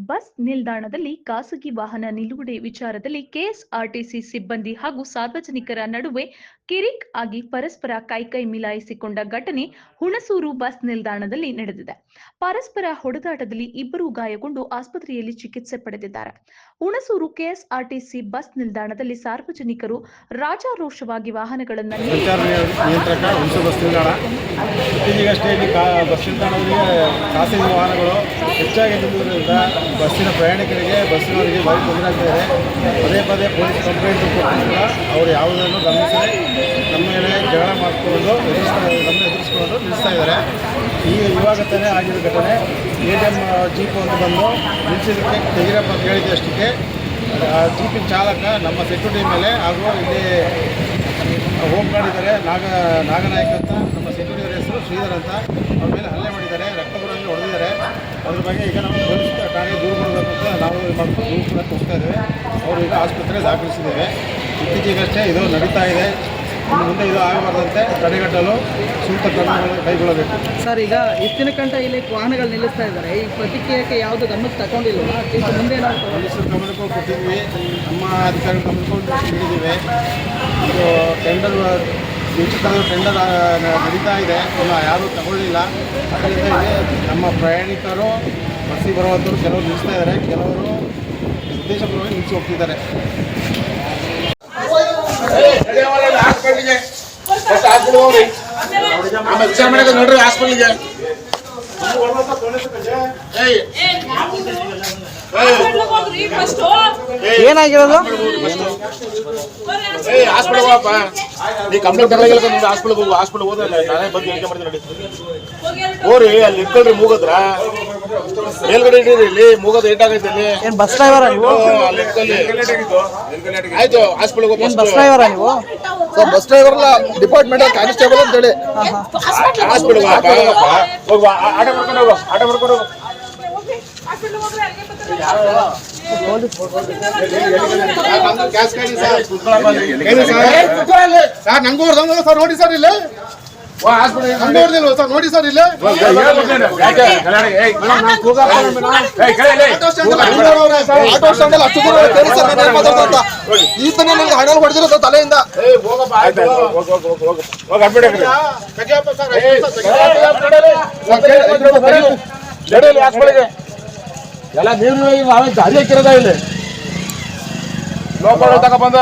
Bus ನಿಲ್ದಾಣದಲ್ಲಿ ಖಾಸಗಿ ವಾಹನ ನಿಲುಗಡೆ ವಿಚಾರದಲ್ಲಿ ಕೆಎಸ್ಆರ್ಟಿಸಿ ಸಿಬ್ಬಂದಿ ಹಾಗೂ ಸಾರ್ವಜನಿಕರ ನಡುವೆ ಕಿರಿಕ್ ಆಗಿ ಪರಸ್ಪರ ಕೈಕೈ ಮಿಲಾಯಿಸಿಕೊಂಡ ಘಟನೆ ಹುಣಸೂರು ಬಸ್ ನಿಲ್ದಾಣದಲ್ಲಿ ನಡೆದಿದೆ. ಪರಸ್ಪರ ಹೊಡೆದಾಟದಲ್ಲಿ ಇಬ್ಬರು ಗಾಯಗೊಂಡು ಆಸ್ಪತ್ರೆಯಲ್ಲಿ ಚಿಕಿತ್ಸೆ ಪಡೆದಿದ್ದಾರೆ. ಹುಣಸೂರು ಕೆಎಸ್ಆರ್ಟಿಸಿ ಬಸ್ ನಿಲ್ದಾಣದಲ್ಲಿ ಸಾರ್ವಜನಿಕರು ರಾಜಾರೋಷವಾಗಿ ವಾಹನಗಳನ್ನು ಖಾಸಗಿ ವಾಹನಗಳು ಹೆಚ್ಚಾಗಿ ನಿಲ್ಲುವುದರಿಂದ ಬಸ್ಸಿನ ಪ್ರಯಾಣಿಕರಿಗೆ ಬಸ್ಸಿನವರಿಗೆ ಭಾರಿ ತೊಂದರೆ ಆಗ್ತಾ ಇದೆ. ಪದೇ ಪದೇ ಪೊಲೀಸ್ ಕಂಪ್ಲೇಂಟ್ ಕೊಟ್ಟಿಲ್ಲ. ಅವರು ಯಾವುದನ್ನು ಗಮನಿಸದೆ ನಮ್ಮ ಮೇಲೆ ಜಗಳ ಮಾಡಿಕೊಂಡು ಎದುರಿಸ್ಕೊಂಡು ನಿಲ್ಲಿಸ್ತಾ ಇದ್ದಾರೆ. ಇವಾಗ ತಾನೇ ಆಗಿರೋ ಘಟನೆ, ATM ಜೀಪ್ ಒಂದು ಬಂದು ನಿಲ್ಲಿಸೋದಕ್ಕೆ ತೆಗಿರಪ್ಪ ಅಂತ ಹೇಳಿದ್ದಷ್ಟಕ್ಕೆ ಆ ಜೀಪಿನ ಚಾಲಕ ನಮ್ಮ ಸೆಕ್ಯೂರಿಟಿ ಮೇಲೆ ಹಾಗೂ ಇಲ್ಲಿ ಹೋಮ್ ಗಾರ್ಡ್ ಇದ್ದಾರೆ ನಾಗನಾಯಕ್ ಅಂತ, ನಮ್ಮ ಸೆಕ್ಯೂರಿಟಿ ಹೆಸರು ಶ್ರೀಧರ್ ಅಂತ, ಅವ್ರ ಮೇಲೆ ಹಲ್ಲೆ ಮಾಡಿದ್ದಾರೆ, ರಕ್ತಪುರಂಗೆ ಹೊಡೆದಿದ್ದಾರೆ. ಅದ್ರ ಬಗ್ಗೆ ಈಗ ನಾವು ಪೊಲೀಸ್ ಠಾಣೆಗೆ ದೂರು ಕೊಡಬೇಕು ಅಂತ ನಾವು ದೂರು ಕೂಡ ಹೋಗ್ತಾ ಇದ್ದೇವೆ. ಅವರು ಈಗ ಆಸ್ಪತ್ರೆ ದಾಖಲಿಸಿದ್ದೇವೆ. ಇತ್ತೀಚೆಗಷ್ಟೇ ಇದು ನಡೀತಾ ಇದೆ. ಇನ್ನು ಮುಂದೆ ಇದು ಆಗಬಾರ್ದಂತೆ ತಡೆಗಟ್ಟಲು ಸೂಕ್ತ ಕ್ರಮಗಳು ಕೈಗೊಳ್ಳಬೇಕು. ಸರ್, ಈಗ ಇಷ್ಟಿನ ಕಂಟ ಇಲ್ಲಿ ವಾಹನಗಳು ನಿಲ್ಲಿಸ್ತಾ ಇದ್ದಾರೆ. ಈ ಪ್ರತಿಕ್ರಿಯೆಗೆ ಯಾವುದು ಗಮನಕ್ಕೆ ತಗೊಂಡಿಲ್ಲ. ಮುಂದೆ ನಾವು ಪೊಲೀಸರು ಗಮನಕ್ಕೂ ಕೊಟ್ಟಿದ್ವಿ, ನಮ್ಮ ಅಧಿಕಾರಿಗಳು ಗಮನಕ್ಕೂ ನೀಡಿದ್ದೀವಿ. ಇದು ಟೆಂಡರ್ ಟೆಂಡರ್ ನಡೀತಾ ಇದೆ, ಇನ್ನು ಯಾರೂ ತಗೊಳ್ಳಿಲ್ಲ. ಅದರಿಂದ ನಮ್ಮ ಪ್ರಯಾಣಿಕರು ಬಸ್ಸಿಗೆ ಬರುವಂಥವ್ರು ಕೆಲವರು ನಿಲ್ಲಿಸ್ತಾ ಇದ್ದಾರೆ, ಕೆಲವರು ಉದ್ದೇಶಪೂರ್ವಕ ನಿಲ್ಲಿಸಿ ಹೋಗ್ತಿದ್ದಾರೆ. ನೋಡ್ರಿ ಹಾಸ್ಪಿಟಲ್ಗೆ ಏನಾಗಿರೋದು? ಹಾಸ್ಪಿಟಲ್ ಹೋಗಪ್ಪ, ನೀ ಕಂಪ್ಲೇಂಟ್ ತರಲಾಗಿಲ್ಲ. ಹಾಸ್ಪಿಟಲ್ ಹೋಗು, ಹಾಸ್ಪಿಟಲ್ ಹೋದ್ರೆ ನಾನೇ ಬಂದು ಹೇಳಿಕೆ ಮಾಡ್ತೀನಿ. ನಡೀತದೆ ಹೋರಿ, ಅಲ್ಲಿ ಇಟ್ಕೊಳ್ರಿ. ಮೂಗದ್ರ ಮೇಲ್ಗಡೆ ಇಡೀರಿ. ಇಲ್ಲಿ ಮೂಗದ ಏಟಾಗೈತೆ. ಏನು ಬಸ್ ಡ್ರೈವರ ನೀವು? ಅಲ್ಲಿ ಇಟ್ಕೊಳ್ಳಿ. ಆಯ್ತು, ಹಾಸ್ಪಿಟಲ್ ಹೋಗಿ. ಬಸ್ ಡ್ರೈವರ ನೀವು? ಬಸ್ ಡ್ರೈವರ್ ಅಲ್ಲ, ಡಿಪಾರ್ಟ್ಮೆಂಟ್ ಕಾನ್ಸ್ಟೇಬಲ್ ಅಂತ ಹೇಳಿ. ಹಾಸ್ಪಿಟಲ್ ಹೋಗುವ, ಆಟೋ ಮಾಡ್ಕೊಂಡು ಹೋಗು, ಆಟೋ ಮಾಡ್ಕೊಂಡು ಹೋಗು. ಸರ್, ನಂಗೂ ಸರ್ ನೋಡಿ ಸರ್, ಇಲ್ಲಿ ನೋಡಿದಿಲ್ವ ಸರ್? ನೋಡಿ ಸರ್, ಇಲ್ಲಿ ಆಟೋ ಸ್ಟ್ಯಾಂಡ್ ಅಲ್ಲಿ ಅಷ್ಟು ದೂರ ಈತನೇ ನನಗೆ ಹಣ ಹೊಡೆದಿರೋ ತಲೆಯಿಂದ. ಎಲ್ಲ ನೀರು ಜಾರಿ ಹಾಕಿರೋದ ಇಲ್ಲಿ ಲೋಕಲ್ ತಗೊಂಡ್ ಬಂದ